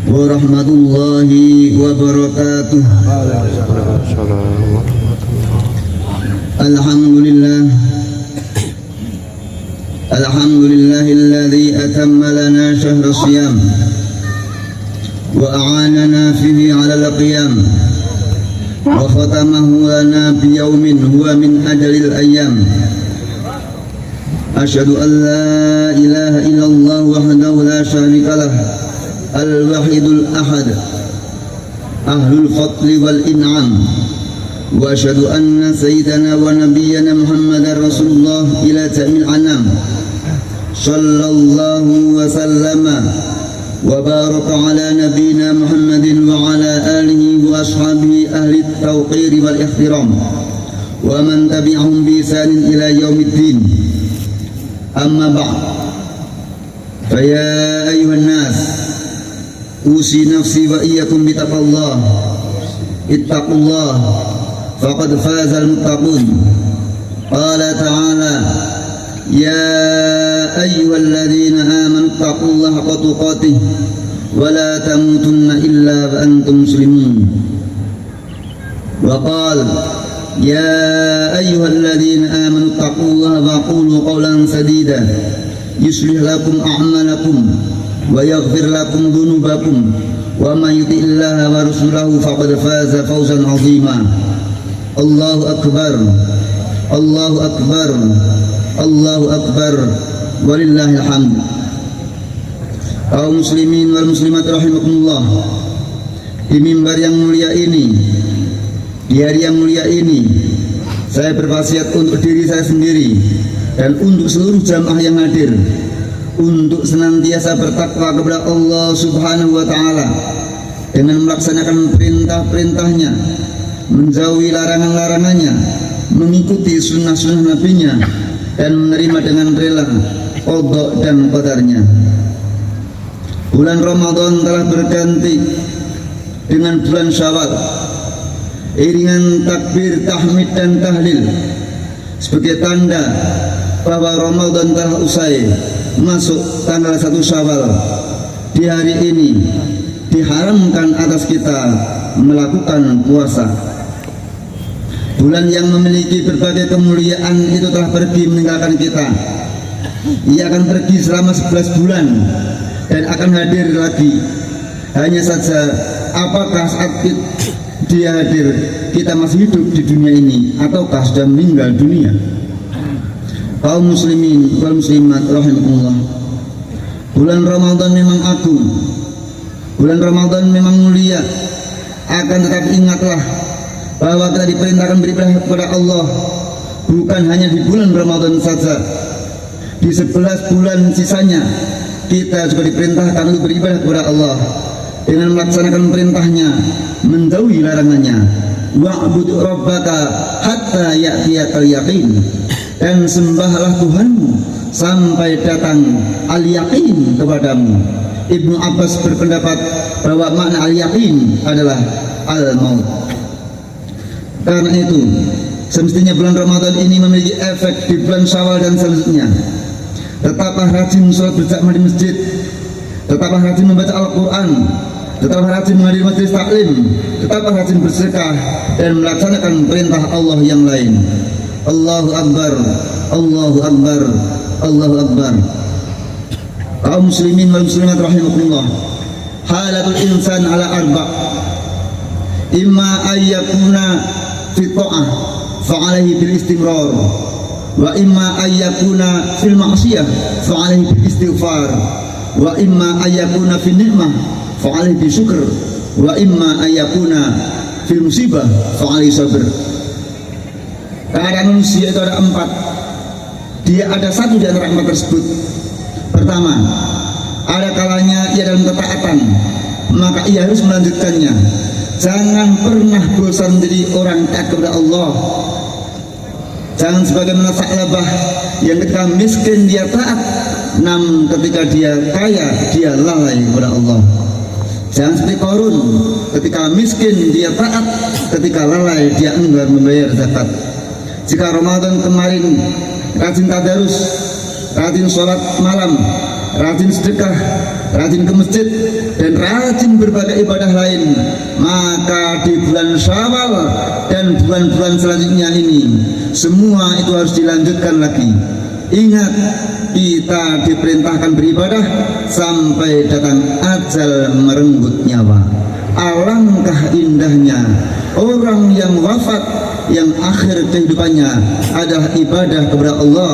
warahmatullahi wabarakatuh. Alhamdulillah, alhamdulillahilladzi atamma lana syahra siyam wa a'anana fihi 'ala al-qiyam wa khatamahu lana bi yaumin huwa min ajalil ayyam. Asyhadu an la ilaha illallah wahdahu la syarika lah al-wahidul ahad ahlul fadli wal in'am. Wa asyhadu anna sayyidana wa nabiyyana Muhammadar Rasulullah ila jamil anam sallallahu wa sallama wa baraka ala nabiyyina Muhammadin wa ala alihi wa ashabihi ahli at-tawqir wal ihtiram wa man tabi'ahum bi ihsanin ila yaumiddin. Amma ba'd. Fa ya ayyuhan nas, usi nafsi wa iyyakum bi taqwallah. Ittaqullah faqad fazal muttaqun. Qala ta'ala ya ayyuhalladzina amanu taqullaha haqqa tuqatih wa la tamutunna illa wa antum muslimun. Wa qala ya ayyuhalladzina amanu taqullaha wa qulu qawlan sadida yuslih lakum a'malakum wa yaghfir lakum dhunubakum wa man yuti'illaha wa rasulahu faqad faza fawzan 'azima. Allahu akbar, Allahu akbar, Allahu akbar, walillahil hamd. Kaum muslimin wal muslimat rahimakumullah, di mimbar yang mulia ini, di hari yang mulia ini, saya berwasiat untuk diri saya sendiri dan untuk seluruh jamaah yang hadir untuk senantiasa bertakwa kepada Allah Subhanahu wa Ta'ala dengan melaksanakan perintah-perintahnya, menjauhi larangan-larangannya, mengikuti sunnah-sunnah Nabi-Nya, dan menerima dengan rela qada dan qadarnya. Bulan Ramadan telah berganti dengan bulan Syawal. Iringan takbir, tahmid dan tahlil sebagai tanda bahwa Ramadan telah usai, masuk tanggal 1 Syawal. Di hari ini diharamkan atas kita melakukan puasa. Bulan yang memiliki berbagai kemuliaan itu telah pergi meninggalkan kita. Ia akan pergi selama 11 bulan dan akan hadir lagi. Hanya saja apakah saat dia hadir kita masih hidup di dunia ini ataukah sudah meninggal dunia? Kaum muslimin wal muslimat rahimakumullah, bulan Ramadan memang agung, bulan Ramadan memang mulia. Akan tetapi ingatlah bahwa kita diperintahkan beribadah kepada Allah bukan hanya di bulan Ramadan saja. Di 11 bulan sisanya kita juga diperintahkan untuk beribadah kepada Allah dengan melaksanakan perintahnya, menjauhi larangannya. Wa'bud rabbaka hatta ya'tiyakal yaqin, dan sembahlah Tuhanmu sampai datang al-yaqin kepadamu. Ibnu Abbas berpendapat bahwa makna al-yaqin adalah al-maut. Karena itu semestinya bulan Ramadan ini memiliki efek di bulan Syawal dan selanjutnya. Tetaplah rajin sholat berjamaah di masjid, tetaplah rajin membaca Al-Quran, tetaplah rajin menghadiri majelis taklim, tetaplah rajin bersedekah dan melaksanakan perintah Allah yang lain. Allahu Akbar, Allahu Akbar, Allahu Akbar. Kaum muslimin wal muslimat rahimakumullah, halatul insan ala arba'. Imma ayyakuna fi ta'ah fa'alaihi bil istimrar, wa imma ayyakuna fil ma'siyah fa'alaihi bil istighfar, wa imma ayyakuna fil ni'mah fa'alaihi bil syukr, wa imma ayyakuna fil musibah fa'alaihi sabr. Keadaan manusia itu ada 4. Dia ada satu di antara 4 tersebut. Pertama, ada kalanya ia dalam ketaatan, maka ia harus melanjutkannya. Jangan pernah bosan menjadi orang taat kepada Allah. Jangan sebagaimana Sa'labah yang ketika miskin dia taat, namun ketika dia kaya dia lalai kepada Allah. Jangan seperti Qarun, ketika miskin dia taat, ketika lalai dia enggan membayar zakat. Jika Ramadan kemarin rajin tadarus, rajin sholat malam, rajin sedekah, rajin ke masjid, dan rajin berbagai ibadah lain, maka di bulan Syawal dan bulan-bulan selanjutnya ini semua itu harus dilanjutkan lagi. Ingat, kita diperintahkan beribadah sampai datang ajal merenggut nyawa. Alangkah indahnya orang yang wafat yang akhir kehidupannya adalah ibadah kepada Allah,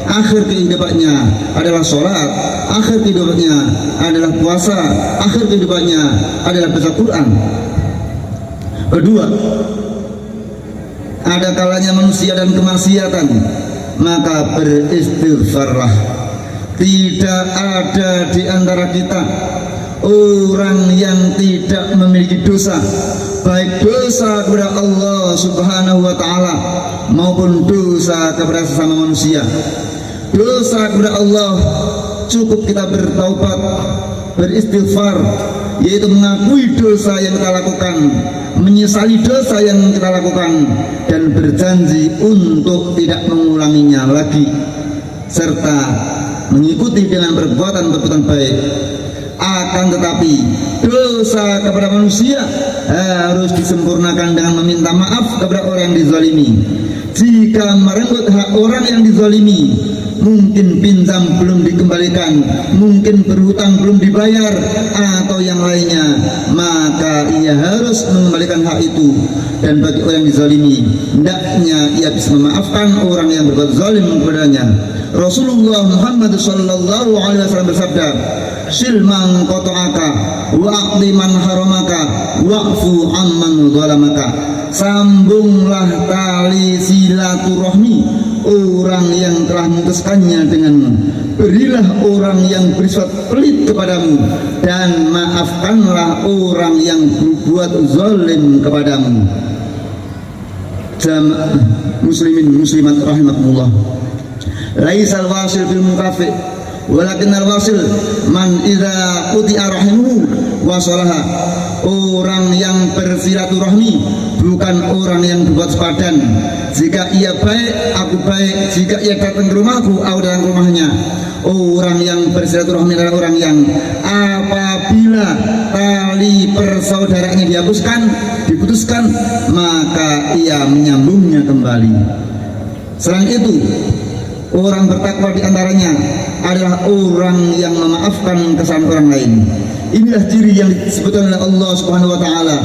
akhir kehidupannya adalah sholat, akhir kehidupannya adalah puasa, akhir kehidupannya adalah baca Quran. Kedua, ada kalanya manusia dan kemaksiatan, maka beristighfarlah. Tidak ada di antara kita orang yang tidak memiliki dosa, baik dosa kepada Allah Subhanahu wa Ta'ala maupun dosa kepada sesama manusia. Dosa kepada Allah cukup kita bertaubat, beristighfar, yaitu mengakui dosa yang kita lakukan, menyesali dosa yang kita lakukan, dan berjanji untuk tidak mengulanginya lagi, serta mengikuti dengan perbuatan-perbuatan baik. Akan tetapi dosa kepada manusia harus disempurnakan dengan meminta maaf kepada orang yang dizalimi. Jika merenggut hak orang yang dizalimi, mungkin pinjam belum dikembalikan, mungkin berhutang belum dibayar, atau yang lainnya, maka ia harus mengembalikan hak itu. Dan bagi orang yang dizalimi, hendaknya ia bisa memaafkan orang yang berbuat zalim kepadanya. Rasulullah Muhammad sallallahu alaihi wasallam bersabda, "Silman qata'aka wa'ti man haramaka wa'fu amman zalamaka." Sambunglah tali silaturahmi orang yang telah memutuskannya denganmu, berilah orang yang bersifat pelit kepadamu, dan maafkanlah orang yang berbuat zalim kepadamu. Jamaah muslimin muslimat rahimakumullah, laisal wasil bil mukafi walakin al wasil man idza quti'a rahimuhu wa salaha. Orang yang bersilaturahmi bukan orang yang berbuat sepadan. Jika ia baik, aku baik. Jika ia datang ke rumahku, aku datang ke rumahnya. Orang yang bersilaturahmi adalah orang yang apabila tali persaudaraannya dihapuskan, diputuskan, maka ia menyambungnya kembali. Selain itu, orang bertakwa di antaranya adalah orang yang memaafkan kesalahan orang lain. Inilah ciri yang disebutkan oleh Allah Subhanahu wa taala.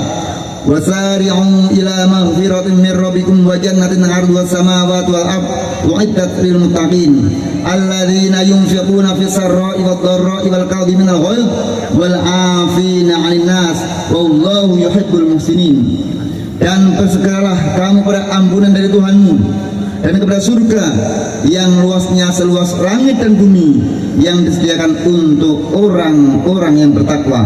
Wasari'u ila maghfiratin min rabbikum wa jannatin 'arduha as-samawati wal ardh u'iddat lil muttaqin alladzina yunfiquna fis sarra'i wad dharra'i wal kadhiminal ghaidh wal 'afina 'anil nas wallahu yuhibbul muhsinin. Dan bersegeralah kamu pada ampunan dari Tuhanmu dan kepada surga yang luasnya seluas langit dan bumi, yang disediakan untuk orang-orang yang bertakwa,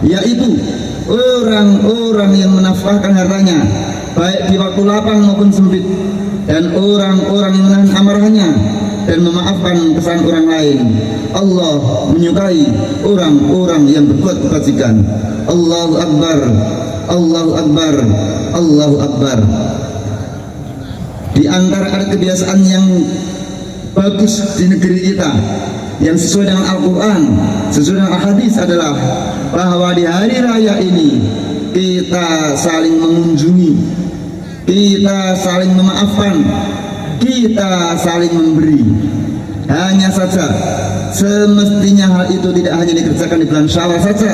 yaitu orang-orang yang menafkahkan hartanya baik di waktu lapang maupun sempit, dan orang-orang yang menahan amarahnya dan memaafkan kesalahan orang lain. Allah menyukai orang-orang yang berbuat kebajikan. Allahu Akbar, Allahu Akbar, Allahu Akbar. Di antara ada kebiasaan yang bagus di negeri kita yang sesuai dengan Al-Quran, sesuai dengan Al-Hadis adalah bahwa di hari raya ini kita saling mengunjungi, kita saling memaafkan, kita saling memberi. Hanya saja semestinya hal itu tidak hanya dikerjakan di bulan Syawal saja,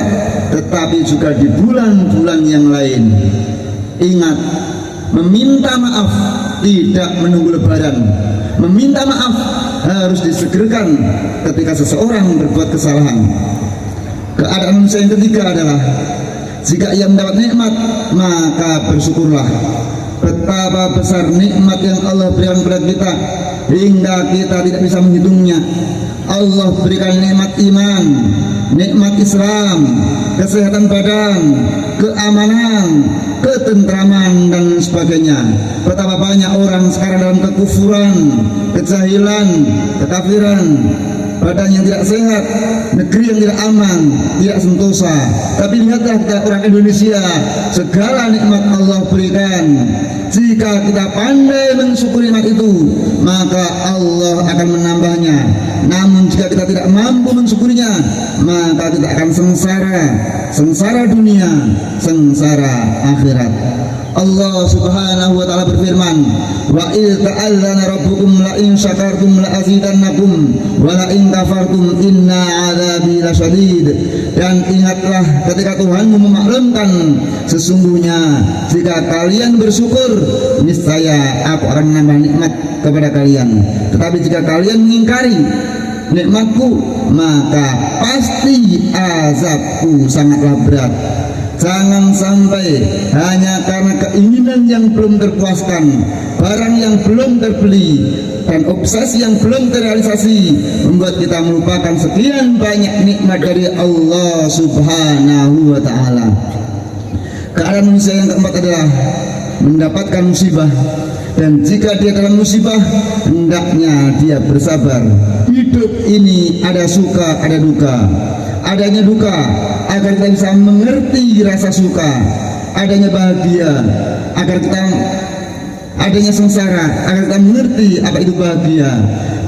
tetapi juga di bulan-bulan yang lain. Ingat, meminta maaf tidak menunggu Lebaran. Meminta maaf harus disegerakan ketika seseorang berbuat kesalahan. Keadaan manusia yang ketiga adalah jika ia mendapat nikmat, maka bersyukurlah. Betapa besar nikmat yang Allah berikan kepada kita hingga kita tidak bisa menghitungnya. Allah berikan nikmat iman, nikmat Islam, kesehatan badan, keamanan, ketentraman, dan sebagainya. Betapa banyak orang sekarang dalam kekufuran, kejahilan, kekafiran, badan yang tidak sehat, negeri yang tidak aman, tidak sentosa. Tapi lihatlah kita orang Indonesia, segala nikmat Allah berikan, Jika kita pandai mensyukuri nikmat itu, maka Allah akan menambahnya. Namun jika kita tidak mampu mensyukurinya, maka kita akan sengsara dunia, sengsara akhirat. Allah Subhanahu wa taala berfirman, "Wa il ta'allana rabbukum la in syakartum la azidannakum wa la in kafartum inna 'adzabi lasyadid." Dan ingatlah ketika Tuhanmu memaklumkan, sesungguhnya jika kalian bersyukur, niscaya aku akan menambah nikmat kepada kalian. Tetapi jika kalian mengingkari nikmatku, maka pasti azabku sangatlah berat. Jangan sampai hanya karena keinginan yang belum terpuaskan, barang yang belum terbeli, dan obsesi yang belum terrealisasi membuat kita melupakan sekian banyak nikmat dari Allah Subhanahu wa taala. Keadaan manusia yang keempat adalah mendapatkan musibah, dan jika dia dalam musibah hendaknya dia bersabar. Hidup ini ada suka, ada duka. Adanya duka agar kita bisa mengerti rasa suka, adanya bahagia agar kita, adanya sengsara agar kita mengerti apa itu bahagia.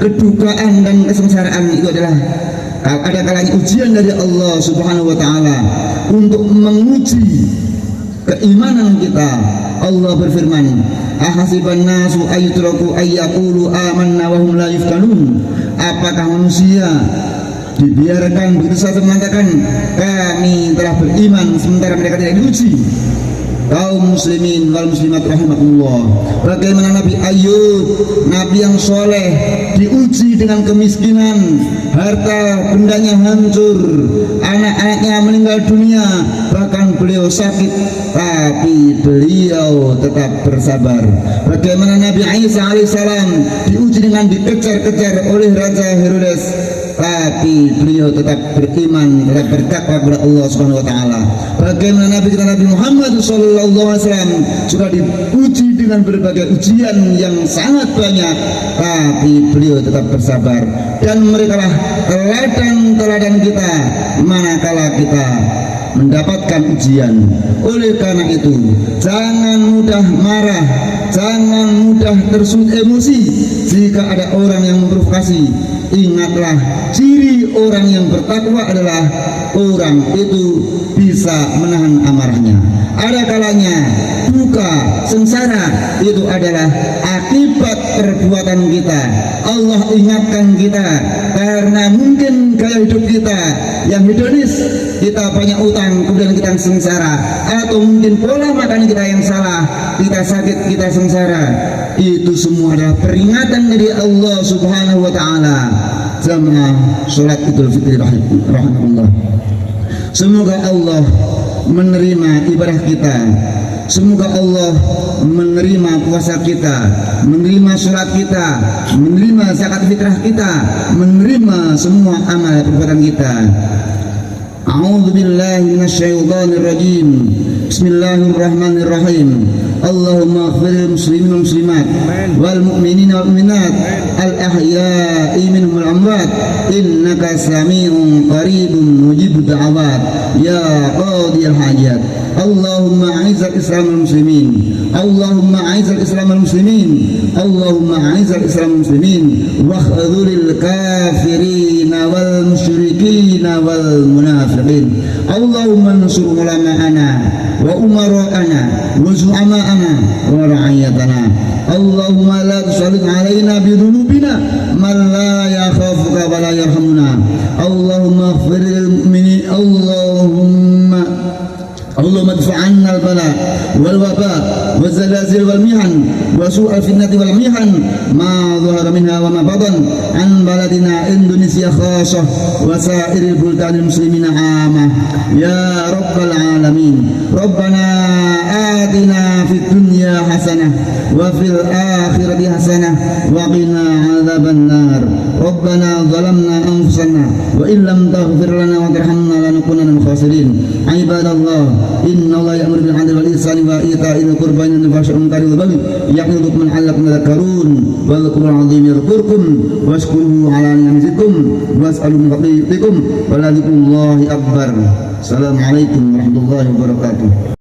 Kedukaan dan kesengsaraan itu adalah ada kalanya ujian dari Allah Subhanahu wa taala untuk menguji keimanan kita. Allah berfirman, "Ahasiban nasu ayyutraku ayyaqulu amanna wa hum la yuftanun." Apakah manusia dibiarkan begitu saja mengatakan kami telah beriman sementara mereka tidak diuji? Kaum muslimin wal muslimat rahimakumullah, bagaimana Nabi Ayub, Nabi yang soleh, diuji dengan kemiskinan, harta bendanya hancur, anak-anaknya meninggal dunia, bahkan beliau sakit, tapi beliau tetap bersabar. Bagaimana Nabi Isa alaihissalam diuji dengan dikejar-kejar oleh Raja Herodes, tapi beliau tetap beriman, tetap bertakwa kepada Allah Subhanahu wa taala. Bagaimana Nabi kita Nabi Muhammad sallallahu alaihi wasallam sudah diuji dengan berbagai ujian yang sangat banyak, tapi beliau tetap bersabar. Dan mereka lah teladan-teladan kita manakala kita mendapatkan ujian. Oleh karena itu, jangan mudah marah, jangan mudah tersulut emosi jika ada orang yang memprovokasi. Ingatlah, ciri orang yang bertakwa adalah orang itu bisa menahan amarahnya. Ada kalanya duka, sengsara itu adalah akibat perbuatan kita. Allah ingatkan kita karena mungkin gaya hidup kita yang hedonis, kita banyak utang, kemudian kita sengsara, atau mungkin pola makan kita yang salah, kita sakit, kita sengsara. Itu semua adalah peringatan dari Allah Subhanahu wa taala. Jamaah salat Idul Fitri rahimahullah. Semoga Allah menerima ibadah kita. Semoga Allah menerima puasa kita, menerima sholat kita, menerima zakat fitrah kita, menerima semua amal perbuatan kita. A'udzu billahi minasyaitonir rajim. Bismillahirrahmanirrahim. Allahumma ighfir lil muslimin wal muslimat wal mu'minina wal mu'minat al ahya'i minhum wal amwat innaka sami'un qaribun mujibud da'awat ya qadiyal hajat. Allahumma a'izzal islam wal muslimin, Allahumma a'izzal islam wal muslimin, Allahumma a'izzal islam wal muslimin wa khadhulil kafirin wal musyrikin wal munafiqin. Allahumma ansur ulama'ana wa umara'ana wa zu'ama'ana wa ra'ayatana. Allahumma la tusallit alaina bidhunubina man la yakhafuka wa la yarhamuna. Allahumma ighfir lil mu'minin. اللهم ادفع عنا البلاء والوباء والزلازل والمحن وسوء الفتنة والمحن ما ظهر منها وما بطن عن بلدنا إندونيسيا خاصة وسائر البلدان المسلمين عامة يا رب العالمين. ربنا آتنا في الدنيا حسنة وفي الآخرة حسنة وقنا عذاب النار. ربنا ظلمنا أنفسنا وإن لم تغفر لنا وترحمنا لنكونن من الخاسرين. عباد الله إن الله يأمر بالعدل والإحسان وإيتاء ذي القربى وينهى عن الفحشاء والمنكر والبغي يعظكم لعلكم تذكرون. واذكروا العظيم يذكركم واشكروه على نعمه يزدكم واسألوا من فضله يؤتكم ولذكر الله أكبر. السلام عليكم ورحمة الله وبركاته.